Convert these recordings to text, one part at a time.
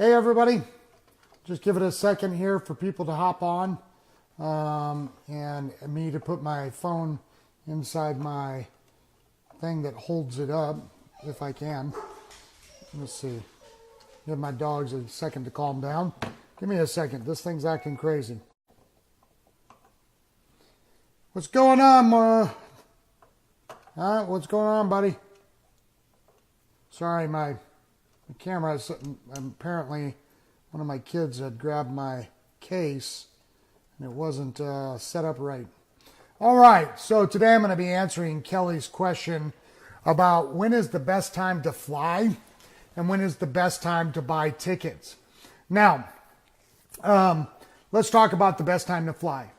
Hey everybody, just give it a second here for people to hop on and me to put my phone inside my thing that holds it up, if I can. Let's see. Give my dogs a second to calm down. Give me a second. This thing's acting crazy. What's going on, what's going on, buddy? Sorry, my camera is apparently one of my kids had grabbed my case and it wasn't set up right. All right, so today I'm going to be answering Kelly's question about when is the best time to fly and when is the best time to buy tickets. Now, let's talk about the best time to fly.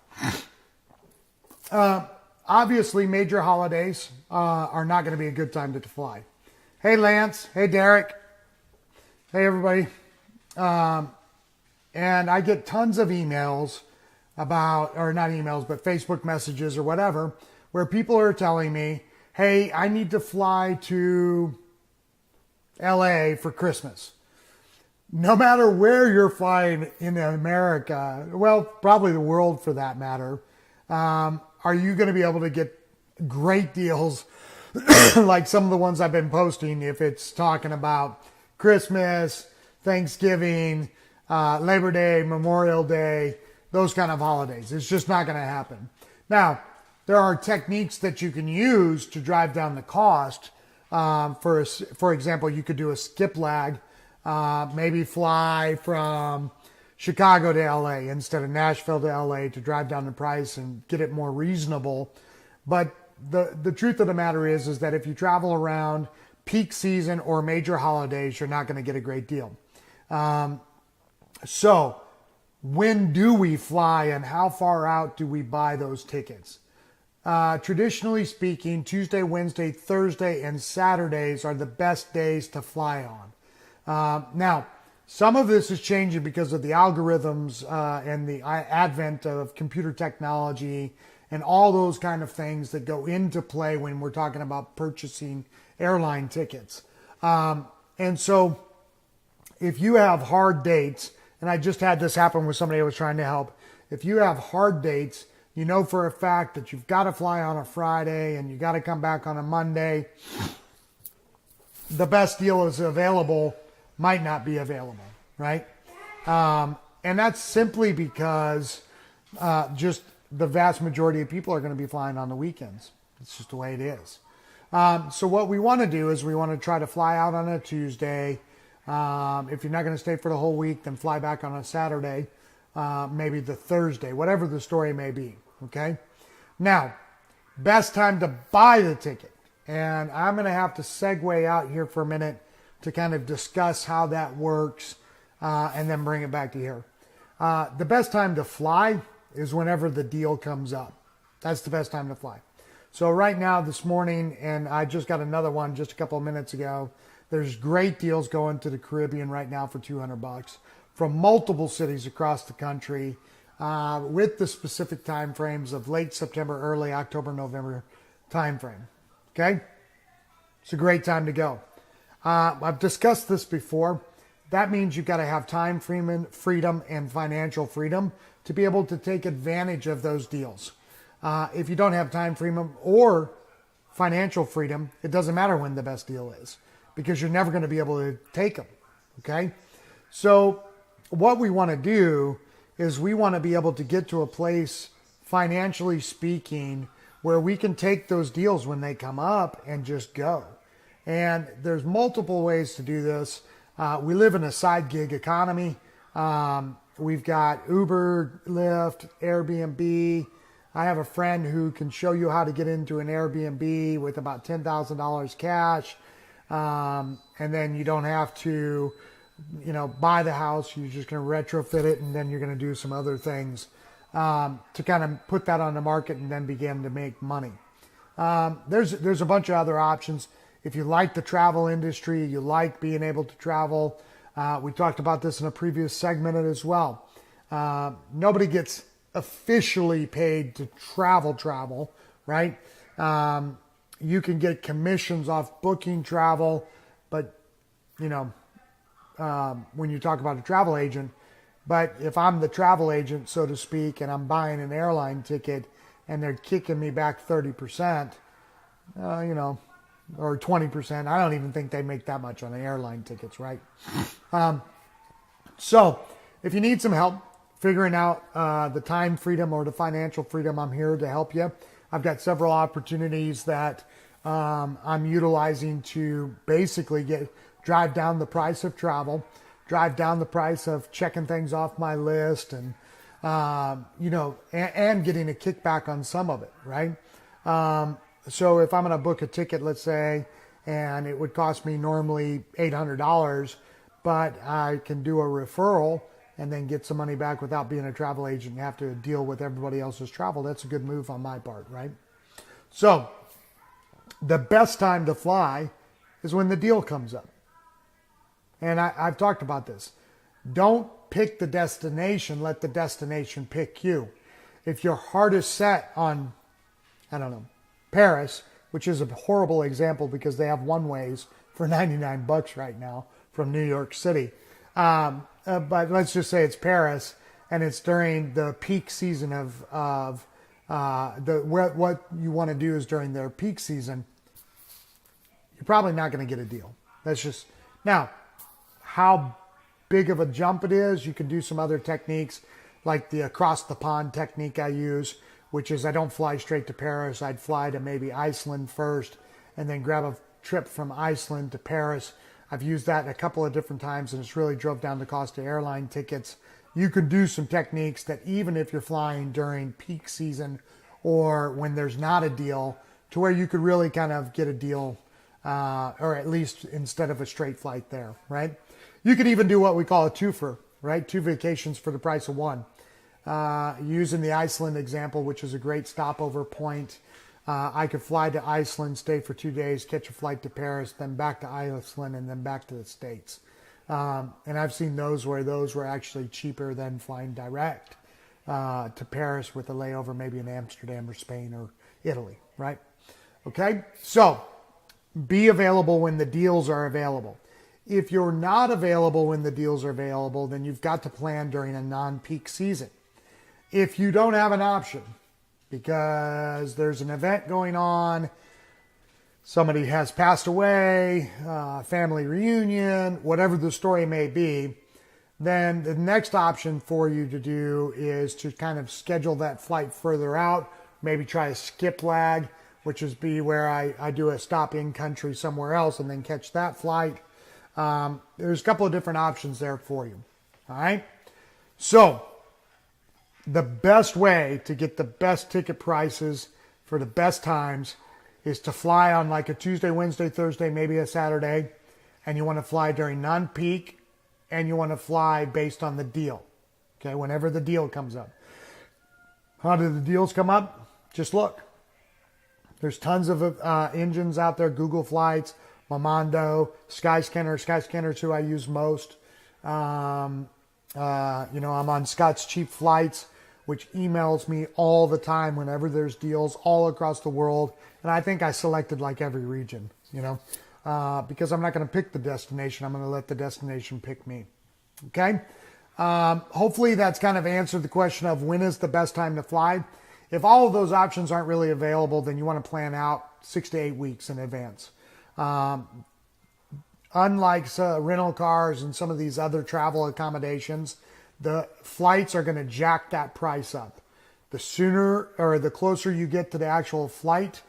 Obviously, major holidays are not going to be a good time to fly. Hey, Lance. Hey, Derek. Hey, everybody. And I get tons of emails about, or not emails, but Facebook messages or whatever, where people are telling me, hey, I need to fly to LA for Christmas. No matter where you're flying in America, well, probably the world for that matter, are you going to be able to get great deals like some of the ones I've been posting if it's talking about Christmas, Thanksgiving, Labor Day, Memorial Day, those kind of holidays. It's just not going to happen. Now, there are techniques that you can use to drive down the cost. For example, you could do a skip lag, maybe fly from Chicago to LA instead of Nashville to LA to drive down the price and get it more reasonable. But the truth of the matter is that if you travel around peak season or major holidays, you're not going to get a great deal. So when do we fly and how far out do we buy those tickets? Traditionally speaking, Tuesday, Wednesday, Thursday, and Saturdays are the best days to fly on. Now, some of this is changing because of the algorithms and the advent of computer technology and all those kind of things that go into play when we're talking about purchasing airline tickets. And so if you have hard dates, and I just had this happen with somebody I was trying to help, if you have hard dates, you know for a fact that you've got to fly on a Friday and you got to come back on a Monday, the best deal is available might not be available, right? And that's simply because just the vast majority of people are going to be flying on the weekends. It's just the way it is. So what we want to do is we want to try to fly out on a Tuesday. If you're not going to stay for the whole week, then fly back on a Saturday, maybe the Thursday, whatever the story may be, okay? Now, best time to buy the ticket. And I'm going to have to segue out here for a minute to kind of discuss how that works and then bring it back to here. The best time to fly is whenever the deal comes up. That's the best time to fly. So right now, this morning, and I just got another one just a couple of minutes ago, there's great deals going to the Caribbean right now for $200 from multiple cities across the country with the specific time frames of late September, early October, November time frame. Okay? It's a great time to go. I've discussed this before. That means you've got to have time freedom and financial freedom to be able to take advantage of those deals. If you don't have time freedom or financial freedom, it doesn't matter when the best deal is because you're never going to be able to take them. Okay? So what we want to do is we want to be able to get to a place, financially speaking, where we can take those deals when they come up and just go. And there's multiple ways to do this. We live in a side gig economy. We've got Uber, Lyft, Airbnb. I have a friend who can show you how to get into an Airbnb with about $10,000 cash. And then you don't have to, buy the house. You're just going to retrofit it and then you're going to do some other things to kind of put that on the market and then begin to make money. There's a bunch of other options. If you like the travel industry, you like being able to travel. We talked about this in a previous segment as well. Nobody gets officially paid to travel, right? You can get commissions off booking travel, but when you talk about a travel agent. But if I'm the travel agent, so to speak, and I'm buying an airline ticket and they're kicking me back 30%, or 20%, I don't even think they make that much on the airline tickets, right? So if you need some help figuring out the time freedom or the financial freedom, I'm here to help you. I've got several opportunities that I'm utilizing to basically drive down the price of travel, drive down the price of checking things off my list, and and getting a kickback on some of it, right? So if I'm going to book a ticket, let's say, and it would cost me normally $800, but I can do a referral and then get some money back without being a travel agent and have to deal with everybody else's travel, that's a good move on my part, right? So the best time to fly is when the deal comes up. And I've talked about this. Don't pick the destination, let the destination pick you. If your heart is set on, Paris, which is a horrible example because they have one-ways for $99 right now from New York City. But let's just say it's Paris, and it's during the peak season of what you want to do is during their peak season. You're probably not going to get a deal. That's just now. How big of a jump it is, you can do some other techniques like the across the pond technique I use, which is I don't fly straight to Paris. I'd fly to maybe Iceland first and then grab a trip from Iceland to Paris. I've used that a couple of different times and it's really drove down the cost of airline tickets. You can do some techniques that even if you're flying during peak season or when there's not a deal, to where you could really kind of get a deal, or at least instead of a straight flight there, right? You could even do what we call a twofer, right? 2 vacations for the price of one. Using the Iceland example, which is a great stopover point, I could fly to Iceland, stay for 2 days, catch a flight to Paris, then back to Iceland, and then back to the States. And I've seen those were actually cheaper than flying direct to Paris with a layover maybe in Amsterdam or Spain or Italy, right? Okay, so be available when the deals are available. If you're not available when the deals are available, then you've got to plan during a non-peak season. If you don't have an option because there's an event going on, somebody has passed away, family reunion, whatever the story may be, then the next option for you to do is to kind of schedule that flight further out, maybe try a skip lag, which is where I do a stop in country somewhere else and then catch that flight. There's a couple of different options there for you. All right. So the best way to get the best ticket prices for the best times is to fly on like a Tuesday, Wednesday, Thursday, maybe a Saturday. And you want to fly during non-peak and you want to fly based on the deal. Okay. Whenever the deal comes up. How do the deals come up? Just look. There's tons of engines out there, Google Flights, Momondo, Skyscanner. Skyscanner's who I use most. I'm on Scott's Cheap Flights, which emails me all the time whenever there's deals all across the world. And I think I selected like every region, because I'm not going to pick the destination. I'm going to let the destination pick me. Okay. Hopefully that's kind of answered the question of when is the best time to fly. If all of those options aren't really available, then you want to plan out 6 to 8 weeks in advance. Unlike rental cars and some of these other travel accommodations, the flights are going to jack that price up. The sooner or the closer you get to the actual flight,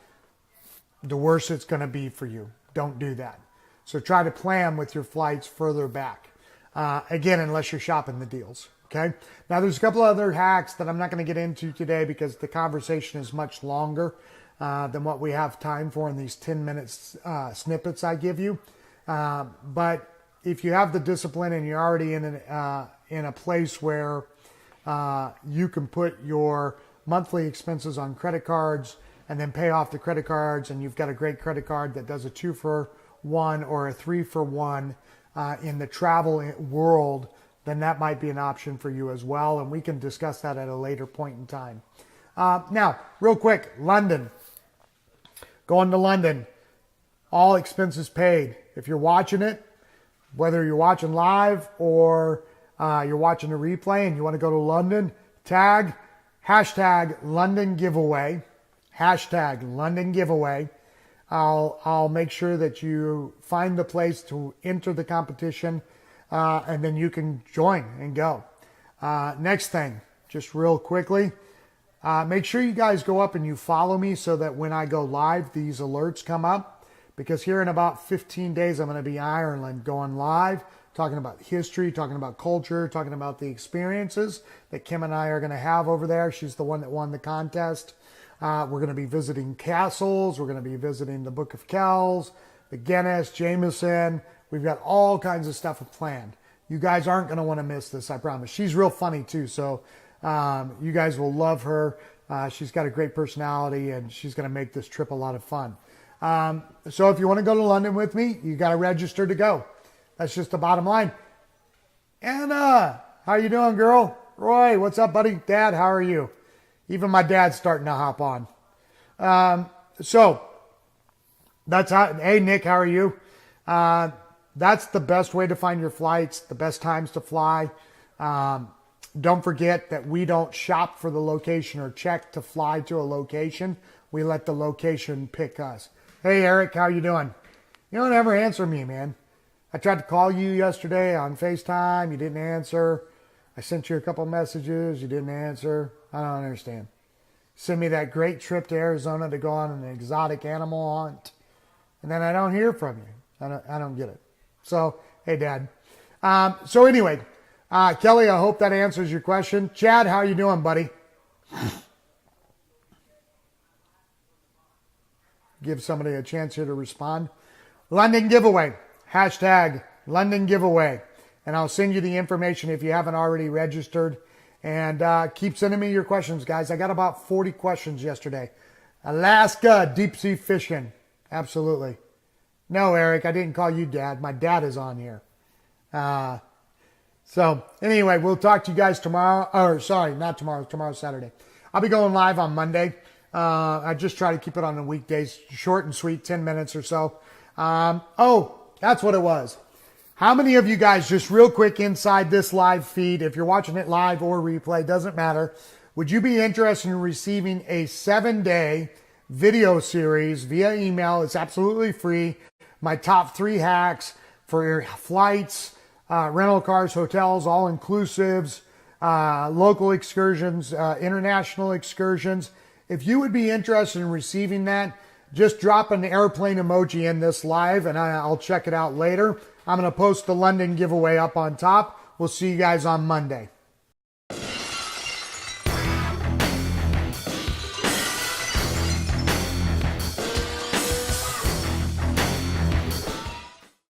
the worse it's going to be for you. Don't do that. So try to plan with your flights further back. Again, unless you're shopping the deals. Okay. Now there's a couple other hacks that I'm not going to get into today because the conversation is much longer than what we have time for in these 10-minute snippets I give you. But if you have the discipline and you're already in a place where you can put your monthly expenses on credit cards and then pay off the credit cards, and you've got a great credit card that does a 2-for-1 or a 3-for-1 in the travel world, then that might be an option for you as well. And we can discuss that at a later point in time. Now, real quick, London. Going to London, all expenses paid. If you're watching it, whether you're watching live or you're watching a replay and you want to go to London, hashtag London giveaway, hashtag London giveaway. I'll make sure that you find the place to enter the competition, and then you can join and go. Next thing, just real quickly, make sure you guys go up and you follow me so that when I go live, these alerts come up. Because here in about 15 days, I'm going to be in Ireland going live, talking about history, talking about culture, talking about the experiences that Kim and I are going to have over there. She's the one that won the contest. We're going to be visiting castles. We're going to be visiting the Book of Kells, the Guinness, Jameson. We've got all kinds of stuff planned. You guys aren't going to want to miss this, I promise. She's real funny too, so you guys will love her. She's got a great personality, and she's going to make this trip a lot of fun. So if you want to go to London with me, you got to register to go. That's just the bottom line. Anna, how you doing, girl? Roy, what's up, buddy? Dad, how are you? Even my dad's starting to hop on. So that's how. Hey, Nick, how are you? That's the best way to find your flights, the best times to fly. Don't forget that we don't shop for the location or check to fly to a location. We let the location pick us. Hey, Eric, how you doing? You don't ever answer me, man. I tried to call you yesterday on FaceTime. You didn't answer. I sent you a couple messages. You didn't answer. I don't understand. Send me that great trip to Arizona to go on an exotic animal hunt, and then I don't hear from you. I don't get it. So, hey, Dad. So anyway, Kelly, I hope that answers your question. Chad, how you doing, buddy? Give somebody a chance here to respond. London giveaway. Hashtag London giveaway. And I'll send you the information if you haven't already registered. And keep sending me your questions, guys. I got about 40 questions yesterday. Alaska, deep sea fishing. Absolutely. No, Eric, I didn't call you Dad. My dad is on here. So anyway, we'll talk to you guys tomorrow. Or sorry, not tomorrow. Tomorrow's Saturday. I'll be going live on Monday. I just try to keep it on the weekdays, short and sweet, 10 minutes or so. Oh, that's what it was. How many of you guys, just real quick inside this live feed, if you're watching it live or replay, doesn't matter, would you be interested in receiving a 7-day video series via email? It's absolutely free. My top 3 hacks for your flights, rental cars, hotels, all inclusives, local excursions, international excursions. If you would be interested in receiving that, just drop an airplane emoji in this live and I'll check it out later. I'm going to post the London giveaway up on top. We'll see you guys on Monday.